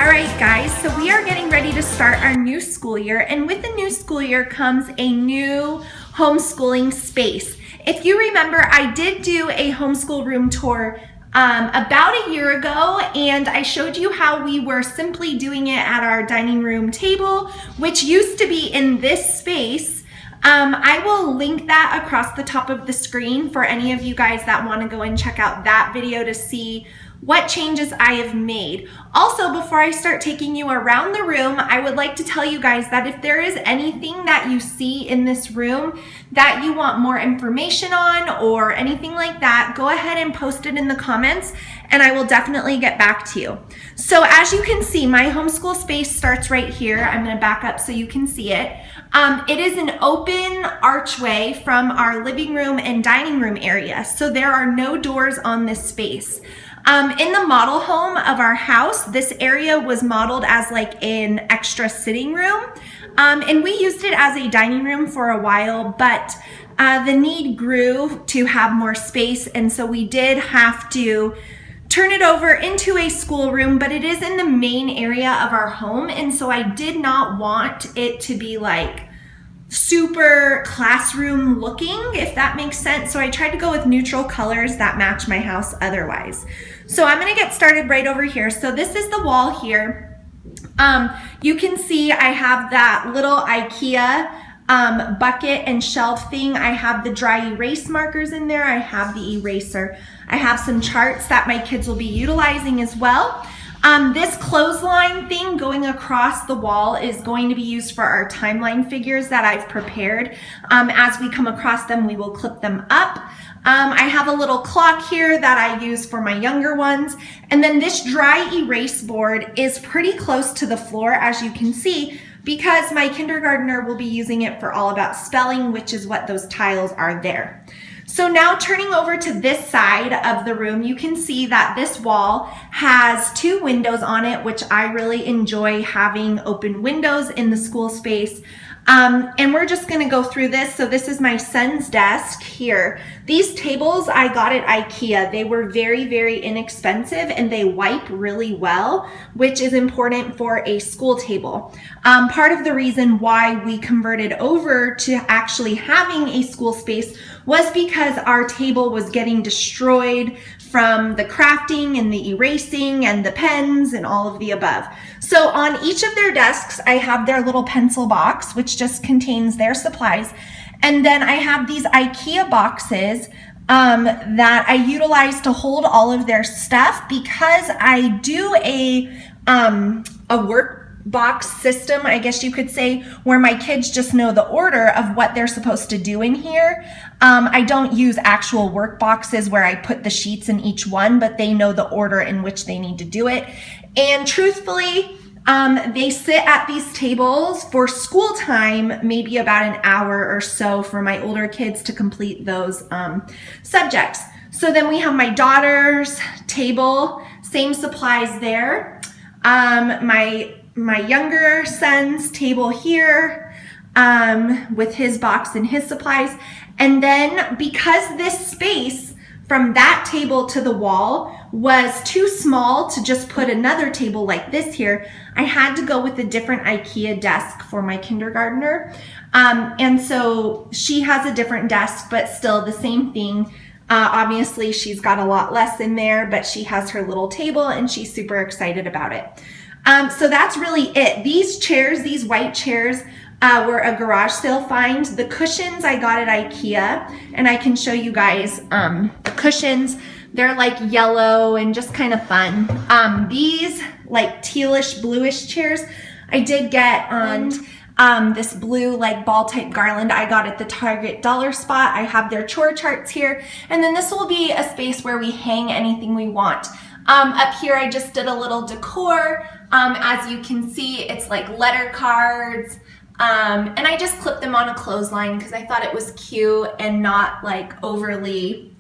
right, guys, so we are getting ready to start our new school year, and with the new school year comes a new homeschooling space. If you remember, I did do a homeschool room tour about a year ago, and I showed you how we were simply doing it at our dining room table, which used to be in this space. I will link that across the top of the screen for any of you guys that want to go and check out that video to see what changes I have made. Also, before I start taking you around the room, I would like to tell you guys that if there is anything that you see in this room that you want more information on or anything like that, go ahead and post it in the comments and I will definitely get back to you. So as you can see, my homeschool space starts right here. I'm going to back up so you can see it. It is an open archway from our living room and dining room area, so there are no doors on this space. In the model home of our house, this area was modeled as like an extra sitting room, and we used it as a dining room for a while, but the need grew to have more space, and so we did have to turn it over into a schoolroom, but it is in the main area of our home, and so I did not want it to be like super classroom looking, if that makes sense. So I tried to go with neutral colors that match my house otherwise. So I'm going to get started right over here. So this is the wall here. You can see I have that little IKEA bucket and shelf thing. I have the dry erase markers in there. I have the eraser. I have some charts that my kids will be utilizing as well. This clothesline thing going across the wall is going to be used for our timeline figures that I've prepared. As we come across them, we will clip them up. I have a little clock here that I use for my younger ones. And then this dry erase board is pretty close to the floor, as you can see, because my kindergartner will be using it for all about spelling, which is what those tiles are there. So now turning over to this side of the room, you can see that this wall has two windows on it, which I really enjoy having open windows in the school space. And we're just gonna go through this. So this is my son's desk here. These tables I got at IKEA. They were very, very inexpensive and they wipe really well, which is important for a school table. Part of the reason why we converted over to actually having a school space was because our table was getting destroyed from the crafting and the erasing and the pens and all of the above. So on each of their desks, I have their little pencil box, which just contains their supplies. And then I have these IKEA boxes that I utilize to hold all of their stuff because I do a work box system, I guess you could say, where my kids just know the order of what they're supposed to do in here. I don't use actual work boxes where I put the sheets in each one, but they know the order in which they need to do it. And truthfully, they sit at these tables for school time, maybe about an hour or so for my older kids to complete those subjects. So then we have my daughter's table, same supplies there. My younger son's table here with his box and his supplies. And then because this space from that table to the wall was too small to just put another table like this here, I had to go with a different IKEA desk for my kindergartner. And so she has a different desk, but still the same thing. Obviously she's got a lot less in there, but she has her little table and she's super excited about it. So that's really it. These chairs, these white chairs, were a garage sale find. The cushions I got at IKEA, and I can show you guys the cushions. They're like yellow and just kind of fun. These like tealish, bluish chairs I did get on this blue like ball type garland I got at the Target dollar spot. I have their chore charts here. And then this will be a space where we hang anything we want. Up here I just did a little decor. As you can see, it's like letter cards. And I just clipped them on a clothesline because I thought it was cute and not like overly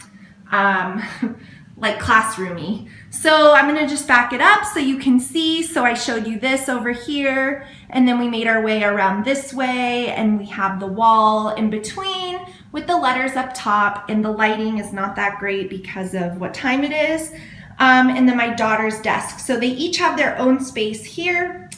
like classroomy. So I'm gonna just back it up so you can see. So I showed you this over here, and then we made our way around this way, and we have the wall in between with the letters up top, and the lighting is not that great because of what time it is. and then my daughter's desk. So they each have their own space here.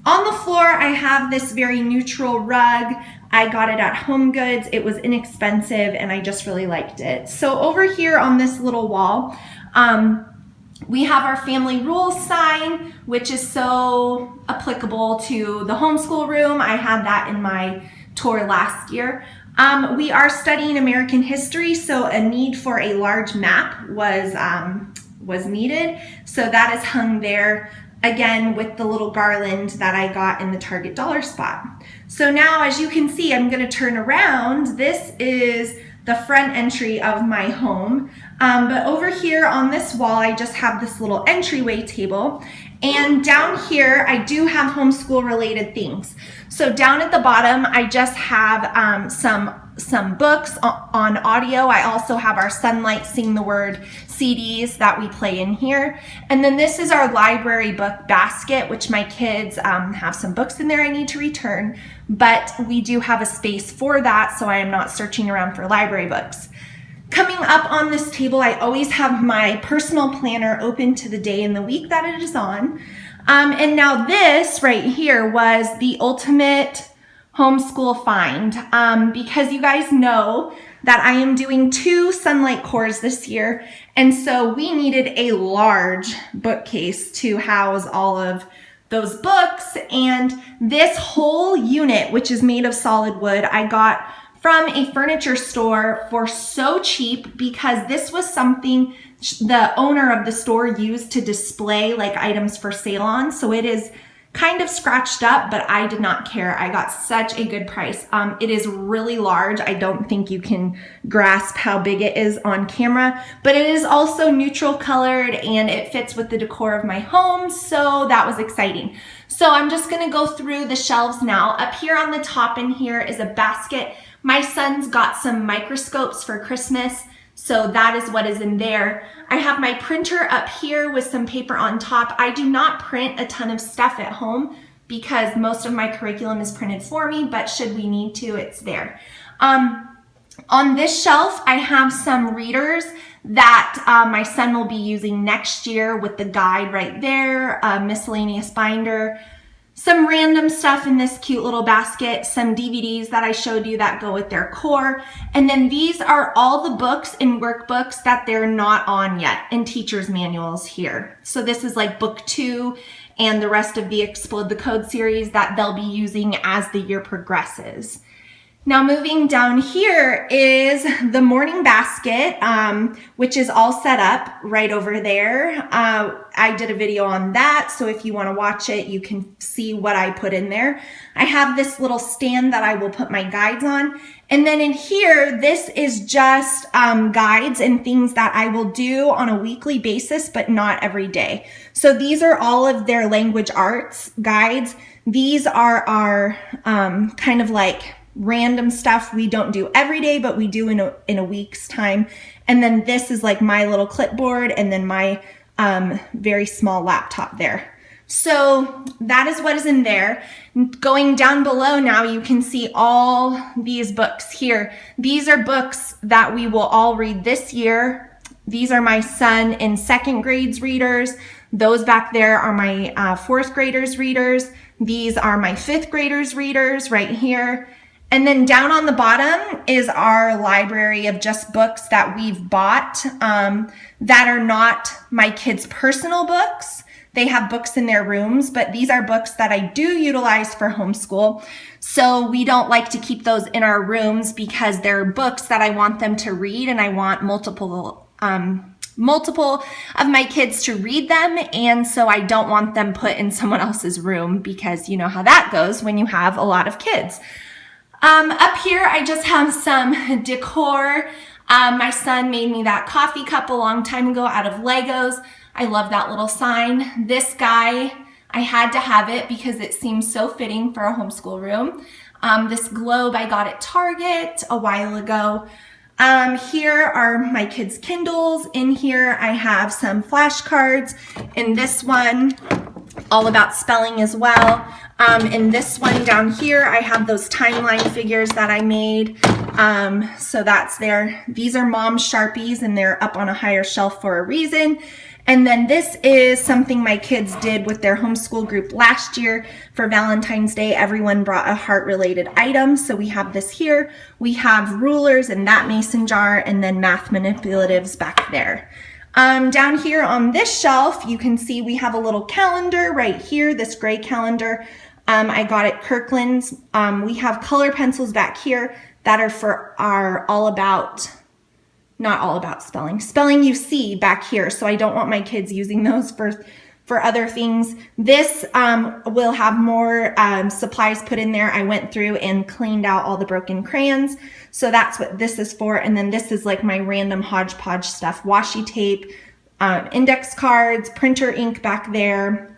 On the floor, I have this very neutral rug. I got it at HomeGoods. It was inexpensive and I just really liked it. So over here on this little wall, we have our family rules sign, which is so applicable to the homeschool room. I had that in my tour last year. We are studying American history, so a need for a large map was needed. So that is hung there, again, with the little garland that I got in the Target dollar spot. So now, as you can see, I'm gonna turn around. This is the front entry of my home. But over here on this wall, I just have this little entryway table. And down here, I do have homeschool related things. So down at the bottom, I just have some books on audio. I also have our Sunlight Sing the Word CDs that we play in here. And then this is our library book basket, which my kids have some books in there I need to return, but we do have a space for that, so I am not searching around for library books. Coming up on this table, I always have my personal planner open to the day and the week that it is on. And now this right here was the ultimate homeschool find, because you guys know that I am doing 2 Sunlight cores this year, and so we needed a large bookcase to house all of those books. And this whole unit, which is made of solid wood, I got from a furniture store for so cheap, because this was something the owner of the store used to display like items for sale on. So it is kind of scratched up, but I did not care. I got such a good price. It is really large. I don't think you can grasp how big it is on camera, but it is also neutral colored and it fits with the decor of my home. So that was exciting. So I'm just gonna go through the shelves now. Up here on the top in here is a basket. My son's got some microscopes for Christmas, so that is what is in there. I have my printer up here with some paper on top. I do not print a ton of stuff at home because most of my curriculum is printed for me, but should we need to, it's there. On this shelf, I have some readers that my son will be using next year with the guide right there, a miscellaneous binder, some random stuff in this cute little basket, some DVDs that I showed you that go with their core. And then these are all the books and workbooks that they're not on yet in teacher's manuals here. So this is like book 2 and the rest of the Explode the Code series that they'll be using as the year progresses. Now moving down here is the morning basket, which is all set up right over there. I did a video on that, so if you want to watch it, you can see what I put in there. I have this little stand that I will put my guides on. And then in here, this is just guides and things that I will do on a weekly basis, but not every day. So these are all of their language arts guides. These are our kind of like random stuff we don't do every day, but we do in a week's time. And then this is like my little clipboard and then my very small laptop there. So that is what is in there. Going down below now, you can see all these books here. These are books that we will all read this year. These are my son in 2nd grade's readers. Those back there are my 4th graders readers. These are my 5th graders readers right here. And then down on the bottom is our library of just books that we've bought that are not my kids' personal books. They have books in their rooms, but these are books that I do utilize for homeschool. So we don't like to keep those in our rooms because they're books that I want them to read, and I want multiple of my kids to read them, and so I don't want them put in someone else's room because you know how that goes when you have a lot of kids. Up here, I just have some decor. My son made me that coffee cup a long time ago out of Legos. I love that little sign. This guy, I had to have it because it seems so fitting for a homeschool room. This globe I got at Target a while ago. Here are my kids' Kindles. In here, I have some flashcards. In this one, all about spelling as well. In this one down here, I have those timeline figures that I made. So that's there. These are Mom's Sharpies, and they're up on a higher shelf for a reason. And then this is something my kids did with their homeschool group last year. For Valentine's Day, everyone brought a heart-related item. So we have this here. We have rulers in that mason jar, and then math manipulatives back there. Down here on this shelf, you can see we have a little calendar right here, this gray calendar. I got at Kirkland's. We have color pencils back here that are for our not all about spelling you see back here. So I don't want my kids using those for other things. This will have more supplies put in there. I went through and cleaned out all the broken crayons. So that's what this is for. And then this is like my random hodgepodge stuff, washi tape, index cards, printer ink back there.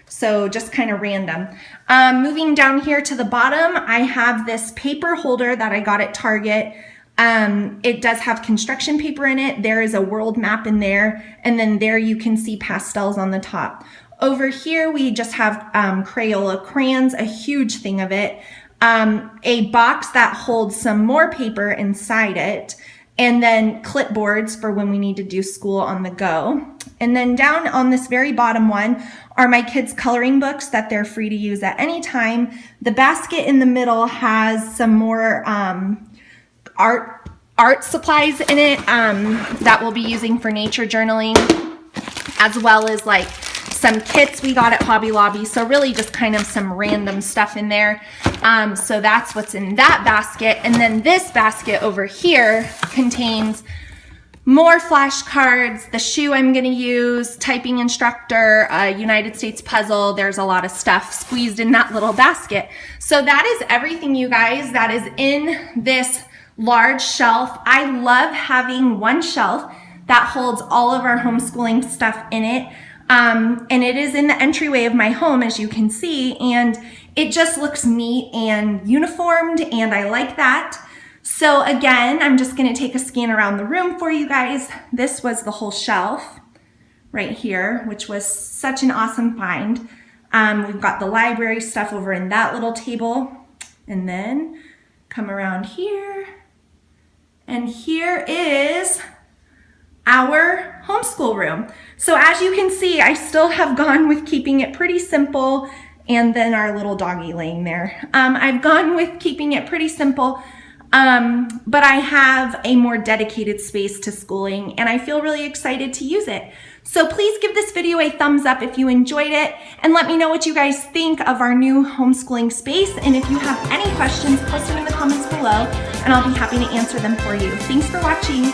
So just kind of random. Moving down here to the bottom, I have this paper holder that I got at Target. It does have construction paper in it. There is a world map in there. And then there you can see pastels on the top. Over here, we just have Crayola crayons, a huge thing of it. A box that holds some more paper inside it. And then clipboards for when we need to do school on the go. And then down on this very bottom one are my kids' coloring books that they're free to use at any time. The basket in the middle has some more art supplies in it that we'll be using for nature journaling, as well as like some kits we got at Hobby Lobby. So really just kind of some random stuff in there. So that's what's in that basket. And then this basket over here contains more flashcards, the shoe I'm gonna use, typing instructor, United States puzzle. There's a lot of stuff squeezed in that little basket. So that is everything, you guys, that is in this large shelf. I love having one shelf that holds all of our homeschooling stuff in it. And it is in the entryway of my home, as you can see, and it just looks neat and uniformed, and I like that. So again, I'm just gonna take a scan around the room for you guys. This was the whole shelf right here, which was such an awesome find. We've got the library stuff over in that little table, and then come around here, and here is our homeschool room. So as you can see, I still have gone with keeping it pretty simple, and then our little doggy laying there. I've gone with keeping it pretty simple, but I have a more dedicated space to schooling, and I feel really excited to use it. So please give this video a thumbs up if you enjoyed it, and let me know what you guys think of our new homeschooling space. And if you have any questions, post them in the comments below, and I'll be happy to answer them for you. Thanks for watching.